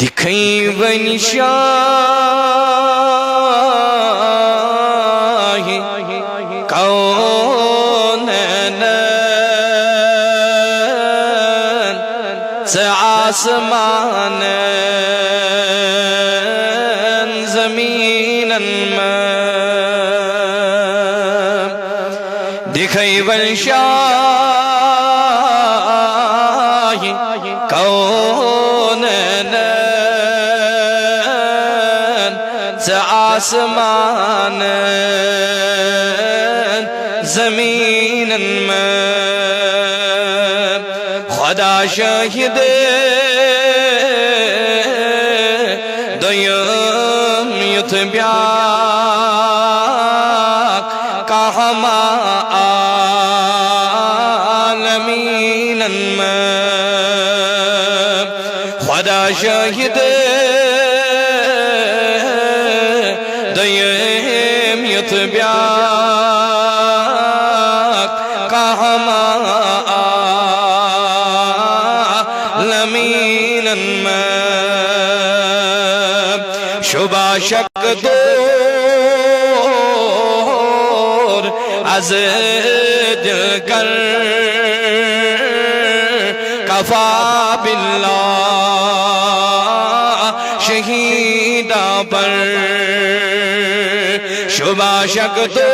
दिखई वन शाही कौनैन से आसमान ज़मीनन में दिखई वन शाही कौनैन से आसमान ज़मीनन में खुदा शाहिद दोयम युतब्या कहमा आलमीनन में खुदा शाहिद दोयम युतब्या कहमा आलमीनन में शुबा शक दूर अज़ दिल कर कफा बिल्लाह शहीदा पर शुबा शक दूर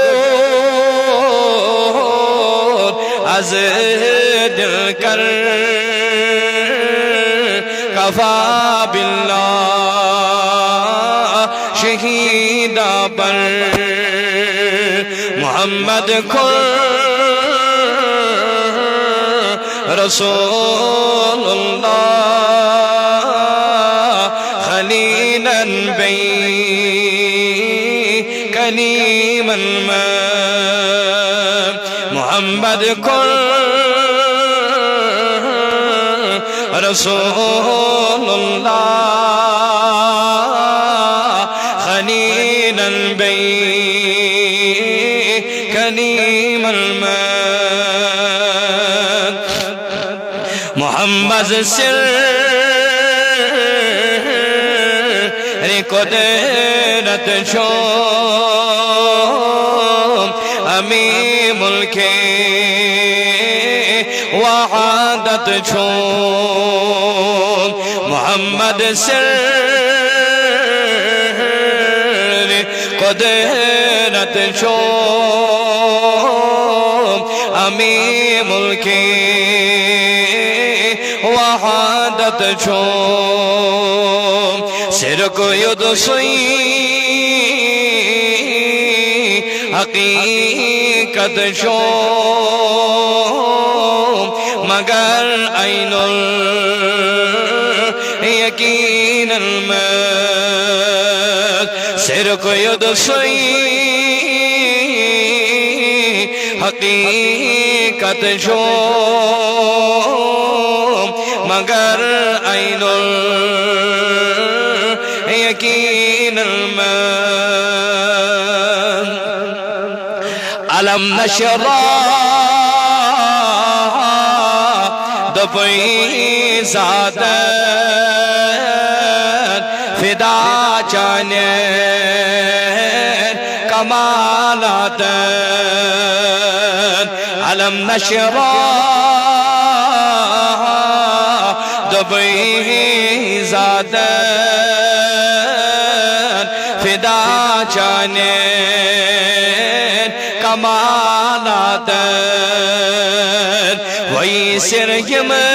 अज़ दिल कर कफा बिल्लाह शहीदा पर मोहम्मद खुद रसूलुल्लाह खलीलन बई कलीमन में मोहम्मद खुद रसूलुल्लाह खलीलन बई कलीमन में मोहम्मद सिर कुदरत शो अमी मुल्के वहादत छो मोहम्मद सिर कुदरत शो अमी मुल्के वहादत छो सिर को युद सुई हकीकत शो मगर ऐनुल यकीनन में सिर को युद सुई हकीकत शो मगर ऐनुल यकीनन में अलम नशरा दबई ज़ादत फिदा जाने कमालत अलम नशरा दबई ज़ादत फिदा जाने कमालत वही सिर में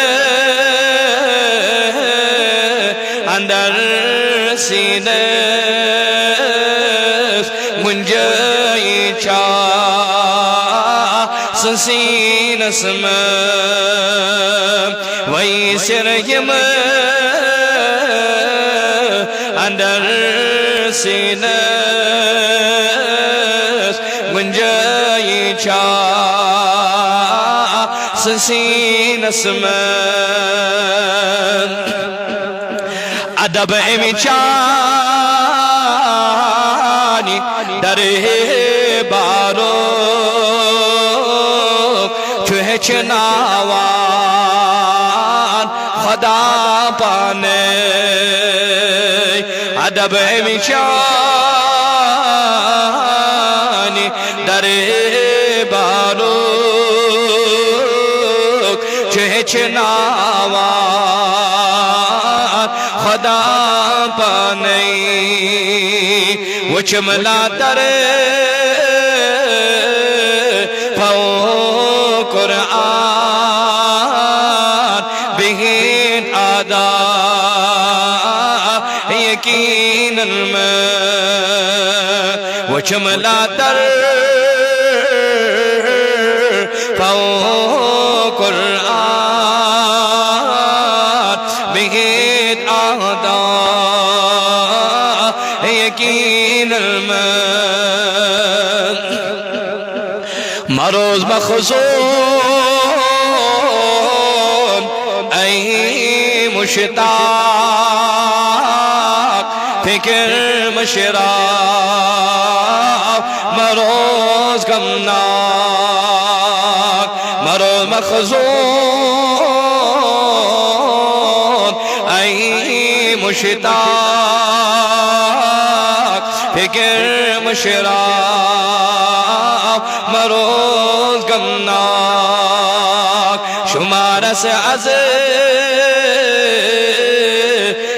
अंदर सीने मुंजई चा सीनस में वही सिर में अंदर सीने मुंजई चा सीनस में अदब मिचानी दरे बारो चुहे चनावान खुदा पाने अदब मिशानी दरे बारो चेचनावा खुदा पाने वचमला दरे फौ कुरान बिहिन आदा यकीनन में वचमला दरे फौ कुरान बिहिन आदा यकीनन में मरोज मखज़ून ऐ मुश्ताक फिक्र मशराब मरोज गमनाक मरोज मखज़ून ऐ मुश्ताक फिक्र मशराब मरोज गमनाक शुमार से अज़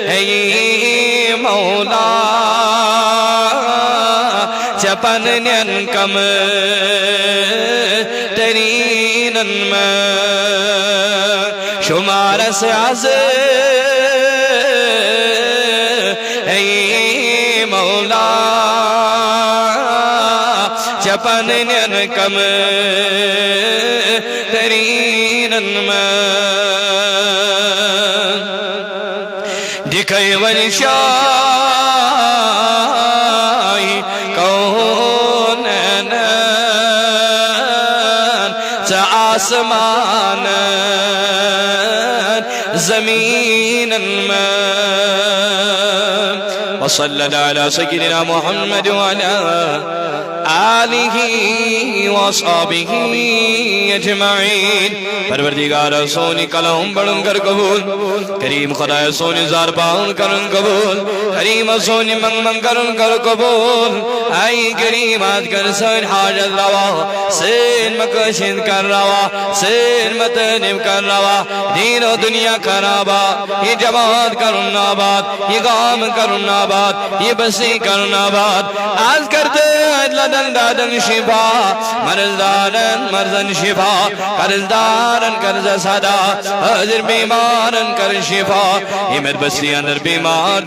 है ये मौला चपन न्यन कम तरीनन में शुमार से अज़ है ये मौला चपन न्यन कम तरीनन में दिखे वंशाई कौन आसमान ज़मीनन में वसल्लल्लाहु अला सय्यिदिना मुहम्मद व अला आलिही व अस्हाबिही अजमईन। परवरदिगार सोनी कलम बड़न कर कबूल करीम खुदा सोनी जार बाउन करन कबूल करीम सोनी मंग मंग करन कर कबूल आई करीम आज कर सन हाजत रवा सेन मकशिद कर रवा सेन मतनिम कर रवा दीन और दुनिया खराबा ये जमात करुणाबाद ये गाम करुणाबाद ये बसी करुणाबाद आज करते लदन दादन शिफा मर्जदारन मर्जन शिफा कर्जदारन कर्ज सदा हाजिर बीमारन कर शिफा ये मेरे बसी अंदर बीमार